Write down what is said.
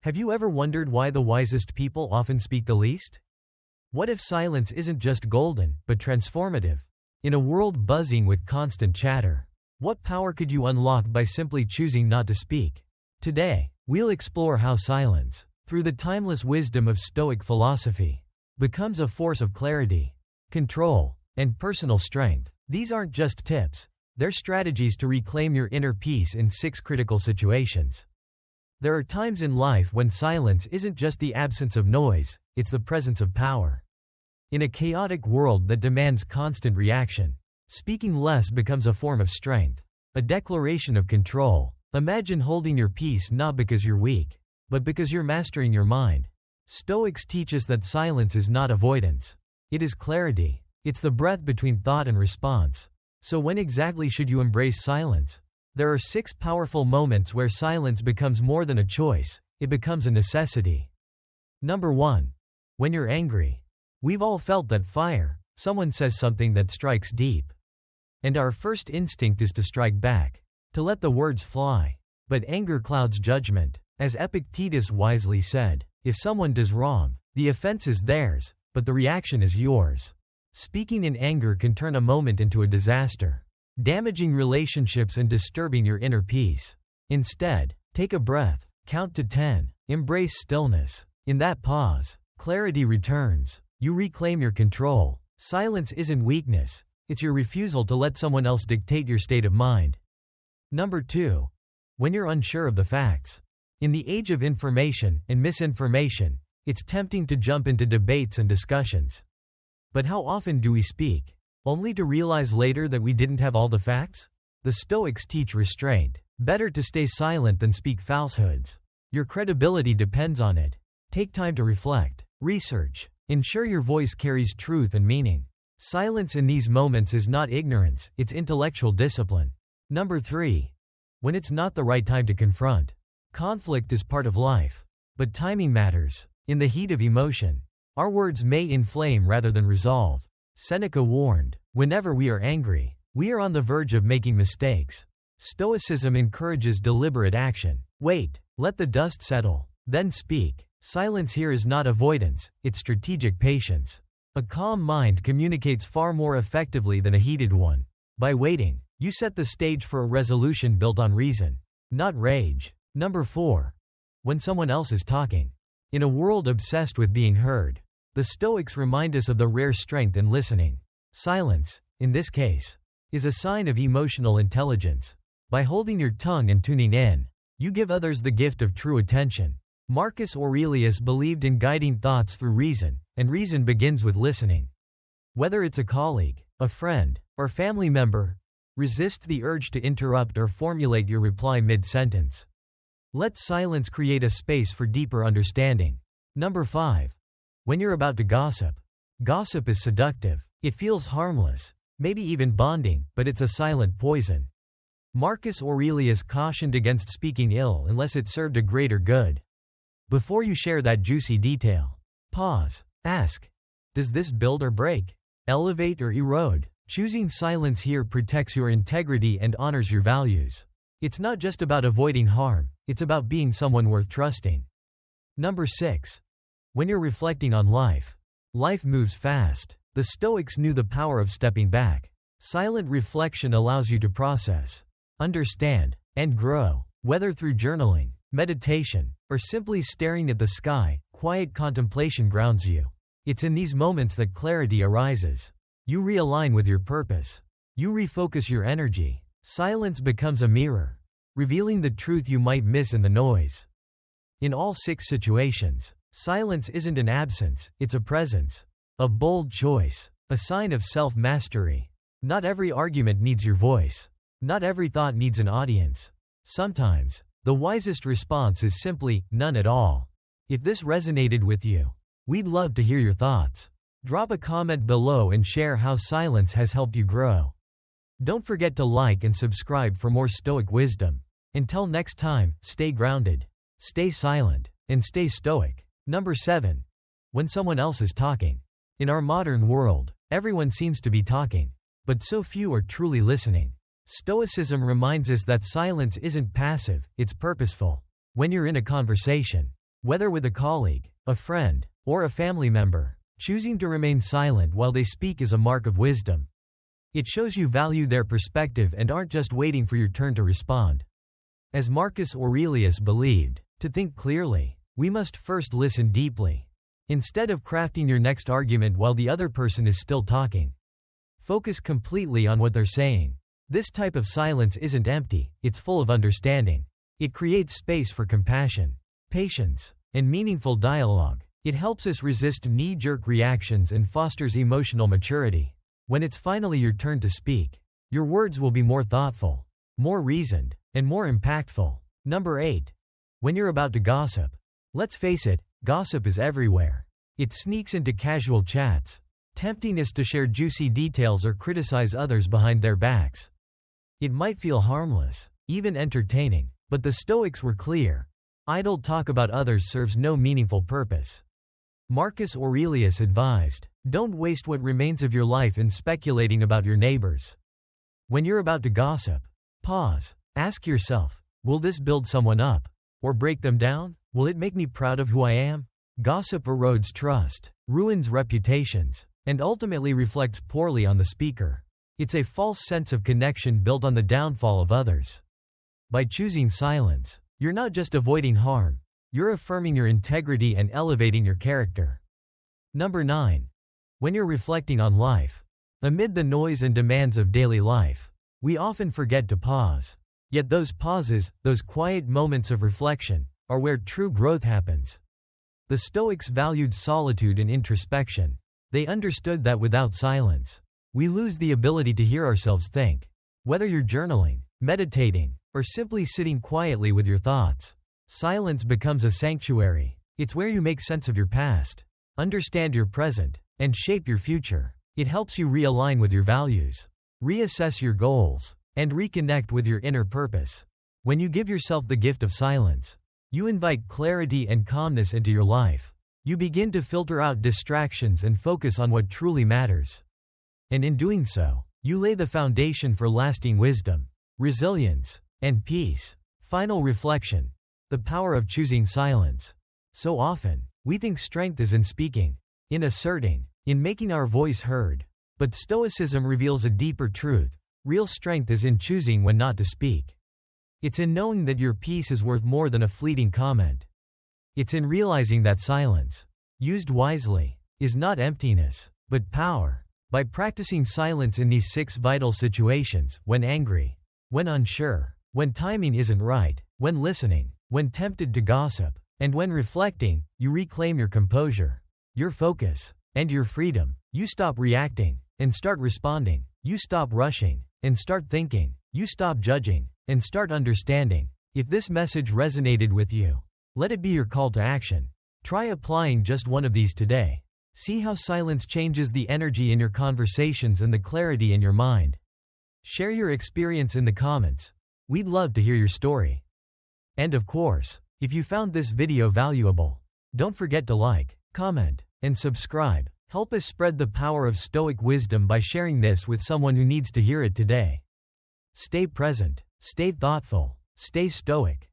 Have you ever wondered why the wisest people often speak the least? What if silence isn't just golden, but transformative? In a world buzzing with constant chatter, what power could you unlock by simply choosing not to speak? Today, we'll explore how silence, through the timeless wisdom of Stoic philosophy, becomes a force of clarity, control, and personal strength. These aren't just tips, they're strategies to reclaim your inner peace in 6 critical situations. There are times in life when silence isn't just the absence of noise, it's the presence of power. In a chaotic world that demands constant reaction, speaking less becomes a form of strength, a declaration of control. Imagine holding your peace not because you're weak, but because you're mastering your mind. Stoics teach us that silence is not avoidance. It is clarity. It's the breath between thought and response. So when exactly should you embrace silence? There are 6 powerful moments where silence becomes more than a choice, it becomes a necessity. Number 1. When you're angry. We've all felt that fire. Someone says something that strikes deep, and our first instinct is to strike back, to let the words fly. But anger clouds judgment. As Epictetus wisely said, if someone does wrong, the offense is theirs, but the reaction is yours. Speaking in anger can turn a moment into a disaster, damaging relationships and disturbing your inner peace. Instead, take a breath, count to 10, embrace stillness. In that pause, clarity returns. You reclaim your control. Silence isn't weakness, it's your refusal to let someone else dictate your state of mind. Number 2. When you're unsure of the facts. In the age of information and misinformation, it's tempting to jump into debates and discussions. But how often do we speak, only to realize later that we didn't have all the facts? The Stoics teach restraint. Better to stay silent than speak falsehoods. Your credibility depends on it. Take time to reflect, research, ensure your voice carries truth and meaning. Silence in these moments is not ignorance, it's intellectual discipline. Number 3. When it's not the right time to confront. Conflict is part of life, but timing matters. In the heat of emotion, our words may inflame rather than resolve. Seneca warned, whenever we are angry, we are on the verge of making mistakes. Stoicism encourages deliberate action. Wait, let the dust settle, then speak. Silence here is not avoidance, it's strategic patience. A calm mind communicates far more effectively than a heated one. By waiting, you set the stage for a resolution built on reason, not rage. Number 4. When someone else is talking. In a world obsessed with being heard, the Stoics remind us of the rare strength in listening. Silence, in this case, is a sign of emotional intelligence. By holding your tongue and tuning in, you give others the gift of true attention. Marcus Aurelius believed in guiding thoughts through reason, and reason begins with listening. Whether it's a colleague, a friend, or family member, resist the urge to interrupt or formulate your reply mid-sentence. Let silence create a space for deeper understanding. Number 5. When you're about to gossip. Gossip is seductive. It feels harmless, maybe even bonding, but it's a silent poison. Marcus Aurelius cautioned against speaking ill unless it served a greater good. Before you share that juicy detail, pause. Ask, does this build or break? Elevate or erode? Choosing silence here protects your integrity and honors your values. It's not just about avoiding harm, it's about being someone worth trusting. Number 6. When you're reflecting on life. Life moves fast. The Stoics knew the power of stepping back. Silent reflection allows you to process, understand, and grow. Whether through journaling, meditation, or simply staring at the sky, quiet contemplation grounds you. It's in these moments that clarity arises. You realign with your purpose. You refocus your energy. Silence becomes a mirror, revealing the truth you might miss in the noise. In all 6 situations, silence isn't an absence, it's a presence. A bold choice. A sign of self-mastery. Not every argument needs your voice. Not every thought needs an audience. Sometimes, the wisest response is simply, none at all. If this resonated with you, we'd love to hear your thoughts. Drop a comment below and share how silence has helped you grow. Don't forget to like and subscribe for more Stoic wisdom. Until next time, stay grounded, stay silent, and stay stoic. Number 7. When someone else is talking. In our modern world, everyone seems to be talking, but so few are truly listening. Stoicism reminds us that silence isn't passive, it's purposeful. When you're in a conversation, Whether with a colleague, a friend, or a family member, choosing to remain silent while they speak is a mark of wisdom. It shows you value their perspective and aren't just waiting for your turn to respond. As Marcus Aurelius believed, to think clearly, we must first listen deeply. Instead of crafting your next argument while the other person is still talking, focus completely on what they're saying. This type of silence isn't empty, it's full of understanding. It creates space for compassion, patience, and meaningful dialogue. It helps us resist knee-jerk reactions and fosters emotional maturity. When it's finally your turn to speak, your words will be more thoughtful, more reasoned, and more impactful. Number 8. When you're about to gossip. Let's face it, gossip is everywhere. It sneaks into casual chats, tempting us to share juicy details or criticize others behind their backs. It might feel harmless, even entertaining, but the Stoics were clear. Idle talk about others serves no meaningful purpose. Marcus Aurelius advised, don't waste what remains of your life in speculating about your neighbors. When you're about to gossip, pause. Ask yourself, will this build someone up or break them down? Will it make me proud of who I am? Gossip erodes trust, ruins reputations, and ultimately reflects poorly on the speaker. It's a false sense of connection built on the downfall of others. By choosing silence, you're not just avoiding harm, you're affirming your integrity and elevating your character. Number 9. When you're reflecting on life. Amid the noise and demands of daily life, we often forget to pause. Yet those pauses, those quiet moments of reflection, are where true growth happens. The Stoics valued solitude and introspection. They understood that without silence, we lose the ability to hear ourselves think. Whether you're journaling, meditating, or simply sitting quietly with your thoughts, silence becomes a sanctuary. It's where you make sense of your past, understand your present, and shape your future. It helps you realign with your values, reassess your goals, and reconnect with your inner purpose. When you give yourself the gift of silence, you invite clarity and calmness into your life. You begin to filter out distractions and focus on what truly matters. And in doing so, you lay the foundation for lasting wisdom, resilience, and peace. Final reflection. The power of choosing silence. So often, we think strength is in speaking, in asserting, in making our voice heard. But Stoicism reveals a deeper truth. Real strength is in choosing when not to speak. It's in knowing that your peace is worth more than a fleeting comment. It's in realizing that silence, used wisely, is not emptiness, but power. By practicing silence in these 6 vital situations, when angry, when unsure, when timing isn't right, when listening, when tempted to gossip, and when reflecting, you reclaim your composure, your focus, and your freedom. You stop reacting and start responding. You stop rushing and start thinking. You stop judging and start understanding. If this message resonated with you, let it be your call to action. Try applying just one of these today. See how silence changes the energy in your conversations and the clarity in your mind. Share your experience in the comments. We'd love to hear your story. And of course, if you found this video valuable, don't forget to like, comment, and subscribe. Help us spread the power of Stoic wisdom by sharing this with someone who needs to hear it today. Stay present, stay thoughtful, stay stoic.